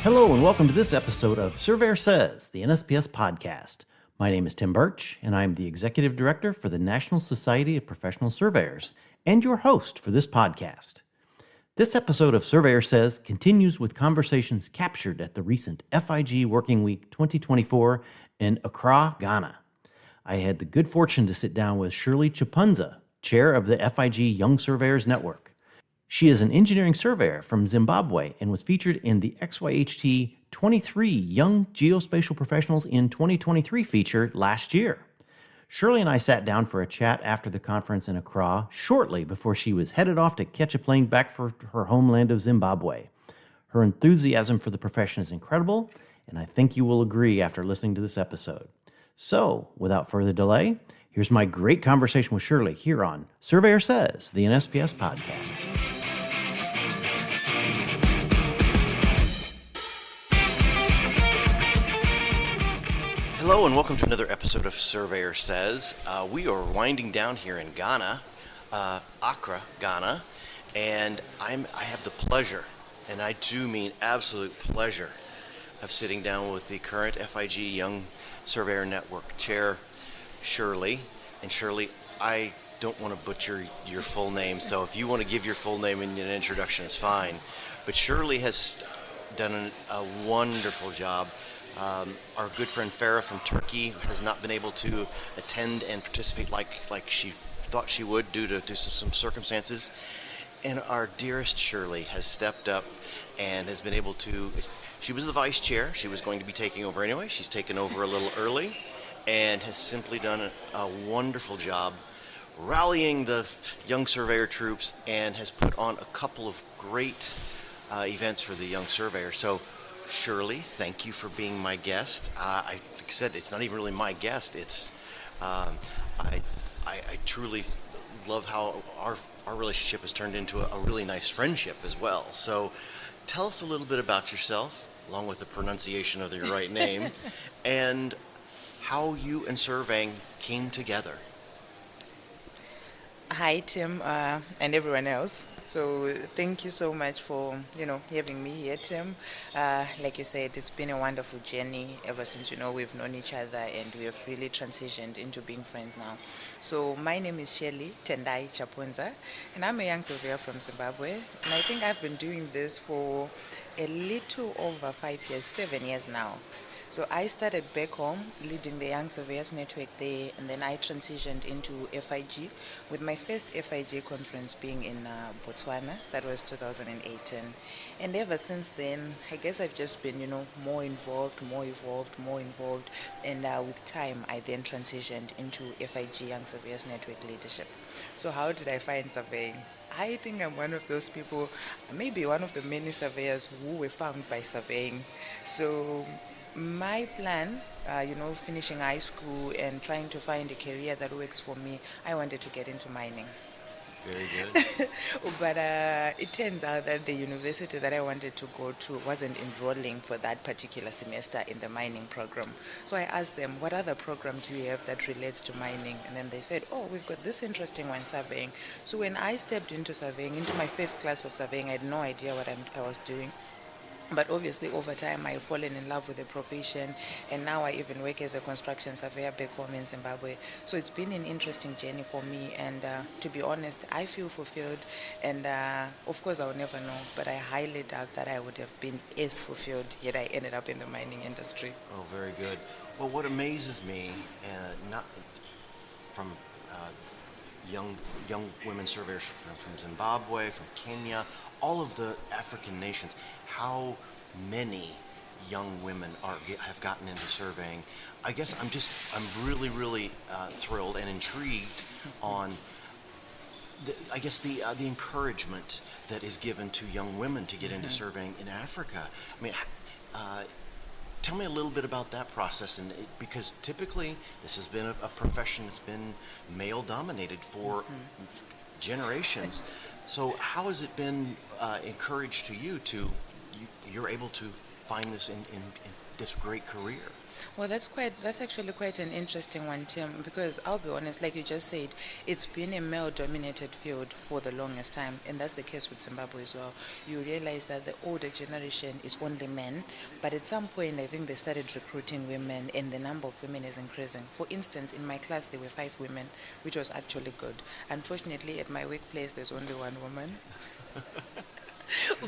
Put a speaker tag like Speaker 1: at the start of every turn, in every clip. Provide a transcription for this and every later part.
Speaker 1: Hello and welcome to this episode of Surveyor Says, the NSPS podcast. My name is Tim Burch, and I am the Executive Director for the National Society of Professional Surveyors, and your host for this podcast. This episode of Surveyor Says continues with conversations captured at the recent FIG Working Week 2024 in Accra, Ghana. I had the good fortune to sit down with Shirley Chapunza, chair of the FIG Young Surveyors Network. She is an engineering surveyor from Zimbabwe and was featured in the YSN 23 Young Geospatial Professionals in 2023 feature last year. Shirley and I sat down for a chat after the conference in Accra shortly before she was headed off to catch a plane back for her homeland of Zimbabwe. Her enthusiasm for the profession is incredible, and I think you will agree after listening to this episode. So, without further delay, here's my great conversation with Shirley here on Surveyor Says, the NSPS podcast. Hello and welcome to another episode of Surveyor Says. We are winding down here in Ghana, Accra, Ghana, and I have the pleasure, and I do mean absolute pleasure, of sitting down with the current FIG Young Surveyor Network Chair, Shirley. And Shirley, I don't want to butcher your full name, so if you want to give your full name in an introduction, it's fine. But Shirley has done a wonderful job. Our good friend Farah from Turkey has not been able to attend and participate like she thought she would due to some circumstances. And our dearest Shirley has stepped up and has been able to. She was the vice chair. She was going to be taking over anyway. She's taken over a little early and has simply done a wonderful job rallying the young surveyor troops and has put on a couple of great events for the young surveyor. So Shirley, thank you for being my guest. Like I said, it's not even really my guest. It's I truly love how our relationship has turned into a really nice friendship as well. So tell us a little bit about yourself, along with the pronunciation of your right name, and how you and surveying came together.
Speaker 2: Hi, Tim, and everyone else. So thank you so much for, having me here, Tim. Like you said, it's been a wonderful journey ever since, we've known each other and we have really transitioned into being friends now. So my name is Shirley Chapunza, and I'm a young surveyor from Zimbabwe. And I think I've been doing this for a little over 5 years, 7 years now. So I started back home leading the Young Surveyors Network there, and then I transitioned into FIG with my first FIG conference being in Botswana. That was 2018. And ever since then, I guess I've just been, more involved. And with time, I then transitioned into FIG Young Surveyors Network leadership. So how did I find surveying? I think I'm one of those people, maybe one of the many surveyors who were found by surveying. So my plan, finishing high school and trying to find a career that works for me, I wanted to get into mining.
Speaker 1: Very good.
Speaker 2: But it turns out that the university that I wanted to go to wasn't enrolling for that particular semester in the mining program. So I asked them, what other program do you have that relates to mining? And then they said, we've got this interesting one, surveying. So when I stepped into surveying, into my first class of surveying, I had no idea what I was doing. But obviously, over time, I've fallen in love with the profession, and now I even work as a construction surveyor back home in Zimbabwe. So it's been an interesting journey for me, and to be honest, I feel fulfilled, and of course, I'll never know, but I highly doubt that I would have been as fulfilled yet I ended up in the mining industry.
Speaker 1: Oh, very good. Well, what amazes me, not from young women surveyors from Zimbabwe, from Kenya, all of the African nations, how many young women have gotten into surveying. I guess I'm really thrilled and intrigued on the encouragement that is given to young women to get into surveying in Africa. I mean, tell me a little bit about that process, because typically this has been a profession that's been male dominated for generations. So how has it been encouraged to you you're able to find this in this great career?
Speaker 2: Well, that's actually quite an interesting one, Tim, because I'll be honest, like you just said, it's been a male-dominated field for the longest time, and that's the case with Zimbabwe as well. You realize that the older generation is only men, but at some point, I think they started recruiting women, and the number of women is increasing. For instance, in my class, there were 5 women, which was actually good. Unfortunately, at my workplace, there's only 1 woman.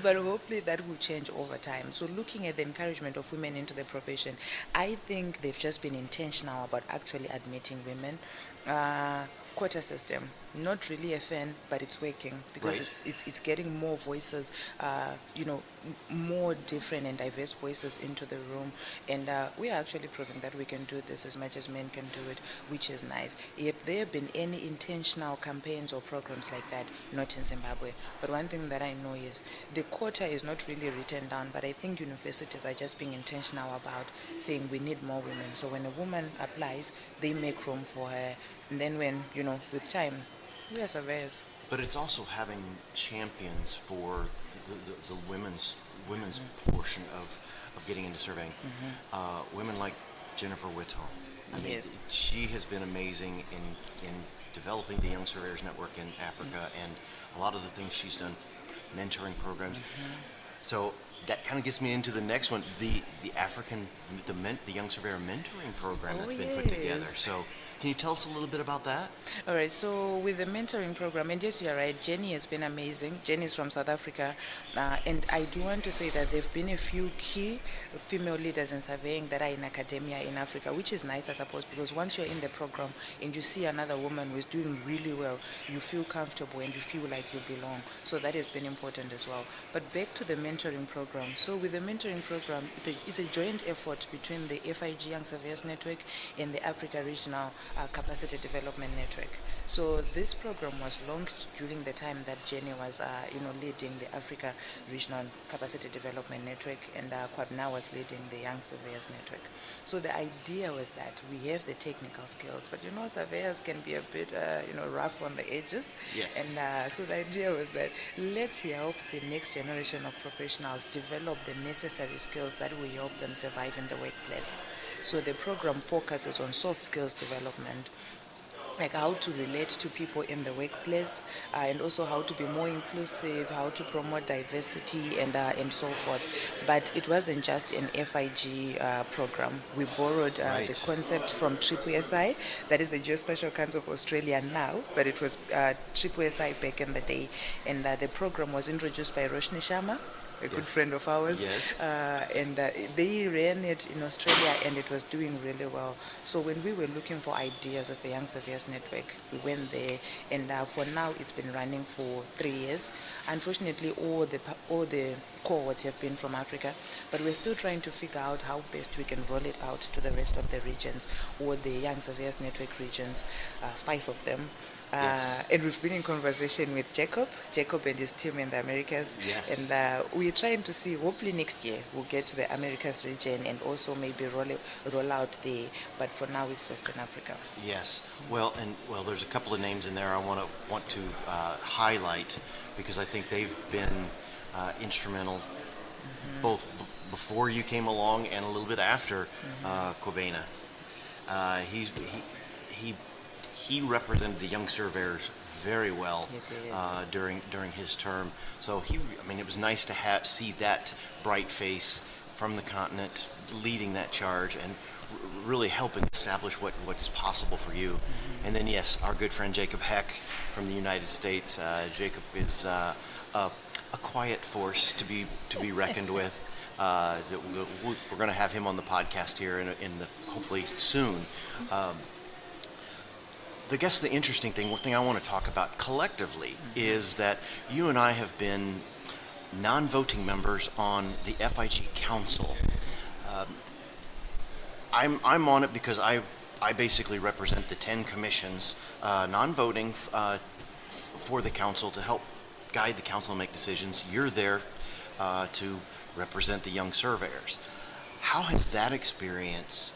Speaker 2: But hopefully that will change over time. So looking at the encouragement of women into the profession, I think they've just been intentional about actually admitting women. Quota system, not really a fan, but it's working because
Speaker 1: Right.
Speaker 2: it's getting more voices, more different and diverse voices into the room, and we are actually proving that we can do this as much as men can do it, which is nice. If there have been any intentional campaigns or programs like that, not in Zimbabwe, but one thing that I know is the quota is not really written down, but I think universities are just being intentional about saying we need more women. So when a woman applies, they make room for her, and then when, with time, we are surveyors.
Speaker 1: But it's also having champions for the women's portion of getting into surveying. Women like Jennifer Whitall. I mean,
Speaker 2: Yes.
Speaker 1: she has been amazing in developing the Young Surveyors Network in Africa, and a lot of the things she's done, mentoring programs. So that kind of gets me into the next one, the Young Surveyor mentoring program
Speaker 2: Oh,
Speaker 1: that's been put together.
Speaker 2: yes.
Speaker 1: So can you tell us a little bit about that?
Speaker 2: All right, so with the mentoring program, and yes, you're right, Jenny has been amazing. Jenny is from South Africa, and I do want to say that there have been a few key female leaders in surveying that are in academia in Africa, which is nice, I suppose, because once you're in the program and you see another woman who is doing really well, you feel comfortable and you feel like you belong. So that has been important as well. But back to the mentoring program. So with the mentoring program, it's a joint effort between the FIG Young Surveyors Network and the Africa Regional Capacity Development Network. So this program was launched during the time that Jenny was, leading the Africa Regional Capacity Development Network, and Kwadna was leading the Young Surveyors Network. So the idea was that we have the technical skills, but surveyors can be a bit, rough on the edges.
Speaker 1: Yes.
Speaker 2: And so the idea was that let's help the next generation of professionals develop the necessary skills that will help them survive in the workplace. So the program focuses on soft skills development, like how to relate to people in the workplace, and also how to be more inclusive, how to promote diversity, and so forth. But it wasn't just an FIG program. We borrowed
Speaker 1: Right.
Speaker 2: the concept from SSI, that is the Geospatial Council of Australia now, but it was SSI back in the day. And the program was introduced by Roshni Sharma, a good
Speaker 1: Yes.
Speaker 2: friend of ours.
Speaker 1: Yes.
Speaker 2: And they ran it in Australia, and it was doing really well. So when we were looking for ideas as the Young Surveyors Network, we went there, and for now it's been running for 3 years. Unfortunately, all the cohorts have been from Africa, but we're still trying to figure out how best we can roll it out to the rest of the regions, or the Young Surveyors Network regions, 5 of them.
Speaker 1: Yes.
Speaker 2: And we've been in conversation with Jacob and his team in the Americas.
Speaker 1: Yes.
Speaker 2: And we're trying to see, hopefully next year we'll get to the Americas region and also maybe roll out there. But for now, it's just in Africa.
Speaker 1: Yes. Well, there's a couple of names in there I want to highlight, because I think they've been instrumental both before you came along and a little bit after Kobena. He represented the Young Surveyors very well
Speaker 2: He did.
Speaker 1: during his term. So it was nice to see that bright face from the continent leading that charge and really helping establish what is possible for you. And then yes, our good friend Jacob Heck from the United States. Jacob is a quiet force to be reckoned with. We're going to have him on the podcast here hopefully soon. The interesting thing, one thing I want to talk about collectively is that you and I have been non-voting members on the FIG Council. I'm on it because I basically represent the 10 commissions, non-voting for the council to help guide the council and make decisions. You're there to represent the Young Surveyors. How has that experience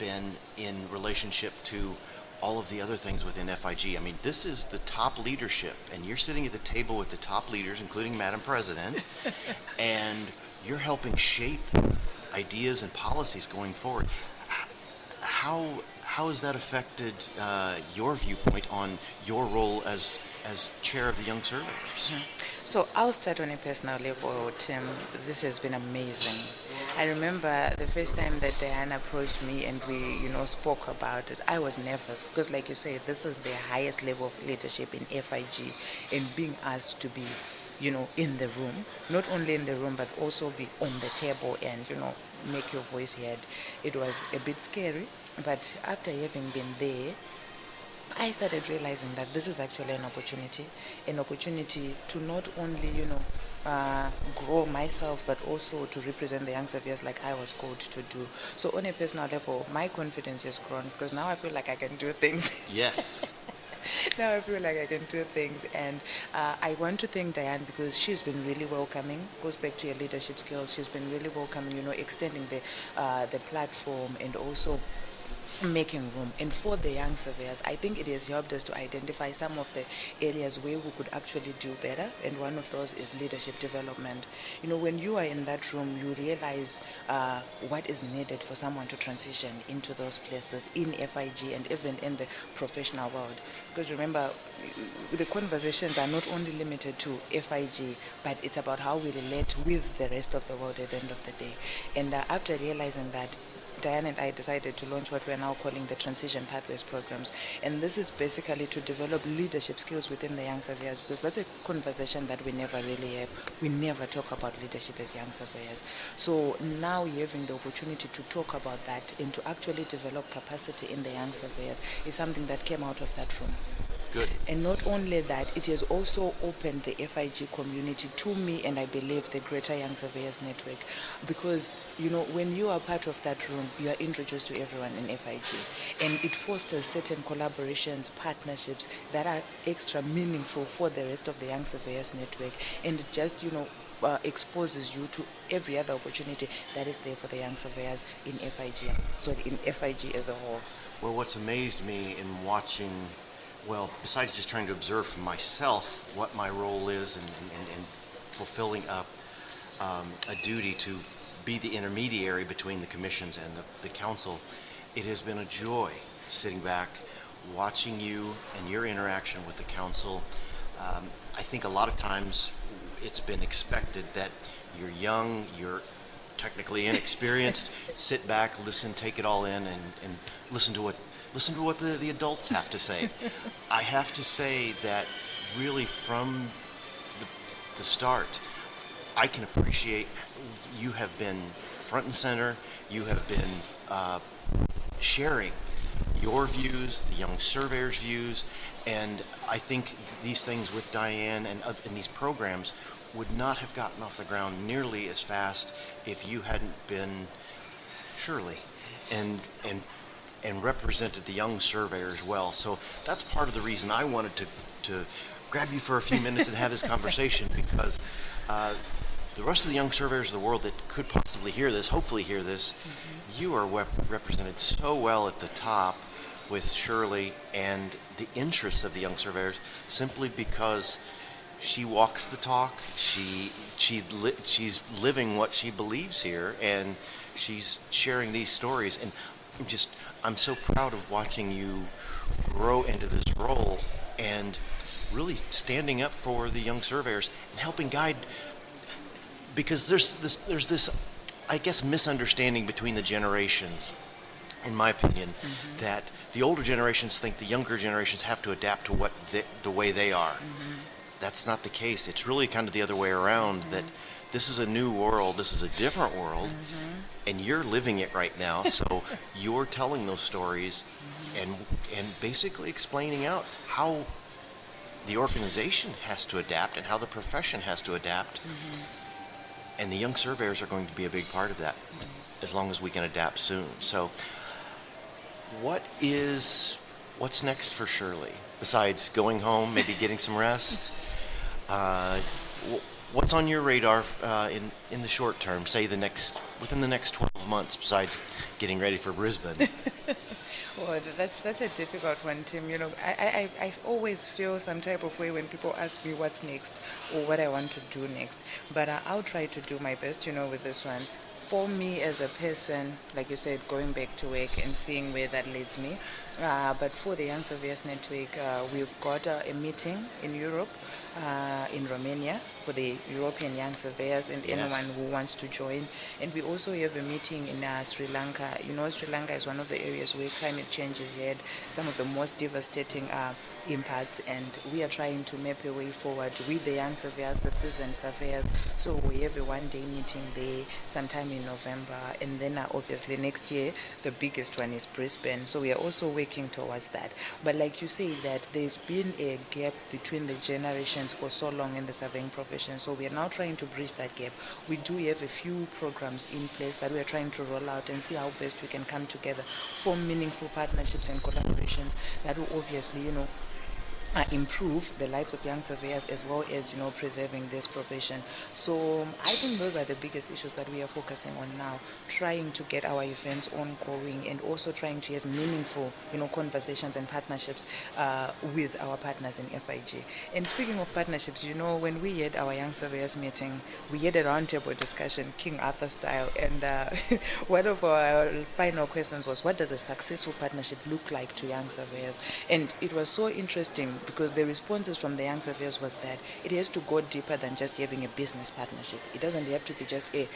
Speaker 1: been in relationship to all of the other things within FIG? I mean, this is the top leadership, and you're sitting at the table with the top leaders, including Madam President, and you're helping shape, ideas and policies going forward. How has that affected your viewpoint on your role as chair of the Young Surveyors?
Speaker 2: So I'll start on a personal level, Tim. This has been amazing. I remember the first time that Diane approached me and we, spoke about it, I was nervous because, like you say, this is the highest level of leadership in FIG, and being asked to be, in the room, not only in the room, but also be on the table and, make your voice heard. It was a bit scary, but after having been there, I started realizing that this is actually an opportunity to not only, grow myself, but also to represent the young surveyors like I was called to do. So on a personal level, my confidence has grown because now I feel like I can do things.
Speaker 1: Yes.
Speaker 2: Now I feel like I can do things, and I want to thank Diane because she's been really welcoming. Goes back to your leadership skills. She's been really welcoming, extending the platform and also making room. And for the young surveyors, I think it has helped us to identify some of the areas where we could actually do better, and one of those is leadership development. When you are in that room, you realize what is needed for someone to transition into those places in FIG and even in the professional world. Because remember, the conversations are not only limited to FIG, but it's about how we relate with the rest of the world at the end of the day. And after realizing that, Diane and I decided to launch what we're now calling the Transition Pathways programs. And this is basically to develop leadership skills within the young surveyors, because that's a conversation that we never really have. We never talk about leadership as young surveyors. So now you're having the opportunity to talk about that and to actually develop capacity in the young surveyors is something that came out of that room.
Speaker 1: Good.
Speaker 2: And not only that, it has also opened the FIG community to me, and I believe the Greater Young Surveyors Network, because when you are part of that room, you are introduced to everyone in FIG, and it fosters certain collaborations, partnerships that are extra meaningful for the rest of the Young Surveyors Network, and it just exposes you to every other opportunity that is there for the young surveyors in FIG, so in FIG as a whole.
Speaker 1: Well, what's amazed me in watching, besides just trying to observe for myself what my role is and fulfilling a duty to be the intermediary between the commissions and the council, it has been a joy sitting back, watching you and your interaction with the council. I think a lot of times it's been expected that you're young, you're technically inexperienced, sit back, listen, take it all in, and listen to what the adults have to say. I have to say that really from the start, I can appreciate you have been front and center. You have been sharing your views, the Young Surveyors' views, and I think these things with Diane and these programs would not have gotten off the ground nearly as fast if you hadn't been Shirley and represented the Young Surveyors well. So that's part of the reason I wanted to grab you for a few minutes and have this conversation, because the rest of the Young Surveyors of the world that could possibly hear this, hopefully hear this, you are represented so well at the top with Shirley and the interests of the Young Surveyors, simply because she walks the talk. She's living what she believes here, and she's sharing these stories. And I'm so proud of watching you grow into this role and really standing up for the Young Surveyors and helping guide, because there's this I guess misunderstanding between the generations, in my opinion, that the older generations think the younger generations have to adapt to the way they are. That's not the case. It's really kind of the other way around, that this is a new world, this is a different world, and you're living it right now. So you're telling those stories and basically explaining out how the organization has to adapt and how the profession has to adapt. And the Young Surveyors are going to be a big part of that, as long as we can adapt soon. So what's next for Shirley, besides going home, maybe getting some rest? What's on your radar in the short term, say within the next 12 months, besides getting ready for Brisbane?
Speaker 2: Well, that's a difficult one, Tim. I always feel some type of way when people ask me what's next or what I want to do next. But I'll try to do my best, with this one. For me as a person, like you said, going back to work and seeing where that leads me. But for the Young Surveyors Network, we've got a meeting in Europe, in Romania, for the European Young Surveyors and anyone
Speaker 1: Yes.
Speaker 2: who wants to join. And we also have a meeting in Sri Lanka. You know, Sri Lanka is one of the areas where climate change has had some of the most devastating impacts, and we are trying to map a way forward with the Young Surveyors, the seasoned surveyors. So we have a one-day meeting there sometime in November, and then obviously next year the biggest one is Brisbane. So we are also working towards that. But like you say, that there's been a gap between the generations for so long in the surveying profession. So we are now trying to bridge that gap. We do have a few programs in place that we are trying to roll out and see how best we can come together, form meaningful partnerships and collaborations that will obviously, improve the lives of young surveyors, as well as preserving this profession. So I think those are the biggest issues that we are focusing on now, trying to get our events ongoing and also trying to have meaningful conversations and partnerships with our partners in FIG. And speaking of partnerships, when we had our young surveyors meeting, we had a roundtable discussion, King Arthur style, and one of our final questions was, what does a successful partnership look like to young surveyors? And it was so interesting because the responses from the young surveyors was that it has to go deeper than just having a business partnership. It doesn't have to be just you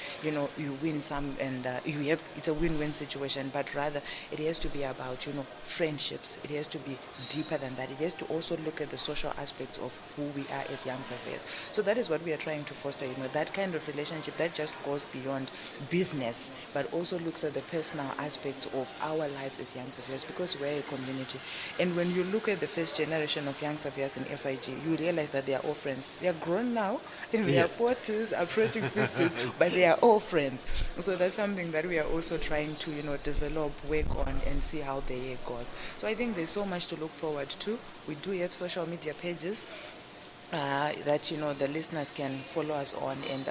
Speaker 2: win some and it's a win-win situation, but rather it has to be about friendships. It has to be deeper than that. It has to also look at the social aspects of who we are as young surveyors. So that is what we are trying to foster, that kind of relationship that just goes beyond business, but also looks at the personal aspects of our lives as young surveyors, because we're a community. And when you look at the first generation of young surveyors in FIG, you realize that they are all friends. They are grown now, in their 40s, approaching 50s, but they are all friends. So that's something that we are also trying to, develop, work on, and see how the year goes. So I think there's so much to look forward to. We do have social media pages that the listeners can follow us on and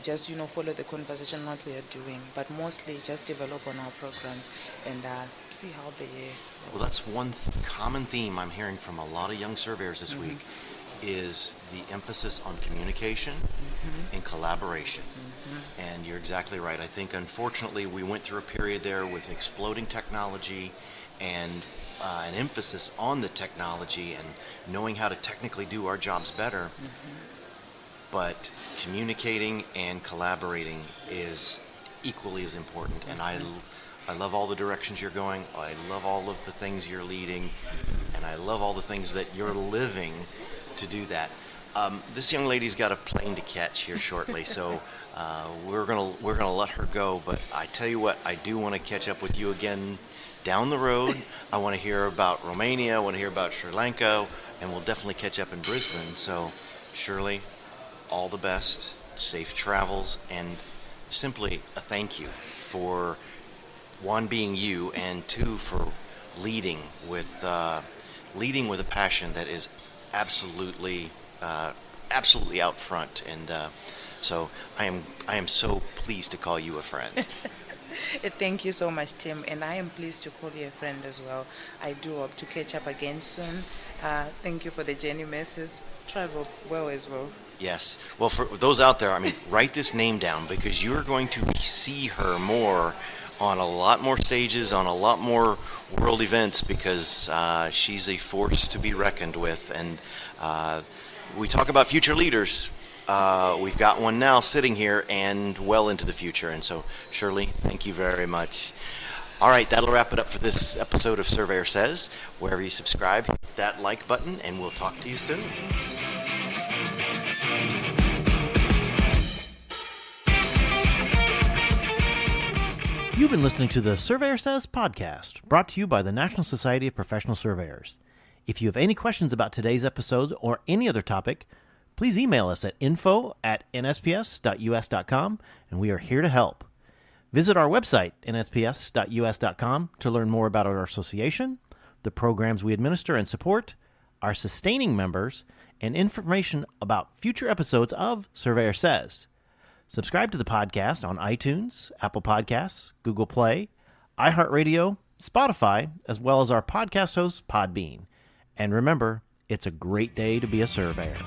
Speaker 2: just follow the conversation, what we are doing, but mostly just develop on our programs and see how the year goes.
Speaker 1: Well, that's one common theme I'm hearing from a lot of young surveyors this week, is the emphasis on communication and collaboration. And you're exactly right. I think, unfortunately, we went through a period there with exploding technology and an emphasis on the technology and knowing how to technically do our jobs better. But communicating and collaborating is equally as important. And I love all the directions you're going. I love all of the things you're leading. And I love all the things that you're living to do that. This young lady's got a plane to catch here shortly, so we're gonna let her go. But I tell you what, I do want to catch up with you again down the road. I want to hear about Romania. I want to hear about Sri Lanka, and we'll definitely catch up in Brisbane. So, Shirley, all the best, safe travels, and simply a thank you for, one, being you, and two, for leading with a passion that is absolutely out front. And so I am so pleased to call you a friend.
Speaker 2: Thank you so much, Tim, and I am pleased to call you a friend as well. I do hope to catch up again soon. Thank you for the Jenny messes. Travel well as well.
Speaker 1: Yes. Well, for those out there, write this name down, because you're going to see her more on a lot more stages, on a lot more world events, because she's a force to be reckoned with. And we talk about future leaders. We've got one now sitting here and well into the future. And so, Shirley, thank you very much. All right, that'll wrap it up for this episode of Surveyor Says. Wherever you subscribe, hit that like button, and we'll talk to you soon.
Speaker 3: You've been listening to the Surveyor Says podcast, brought to you by the National Society of Professional Surveyors. If you have any questions about today's episode or any other topic, please email us at info@nsps.us.com, and we are here to help. Visit our website, nsps.us.com, to learn more about our association, the programs we administer and support, our sustaining members, and information about future episodes of Surveyor Says. Subscribe to the podcast on iTunes, Apple Podcasts, Google Play, iHeartRadio, Spotify, as well as our podcast host, Podbean. And remember, it's a great day to be a surveyor.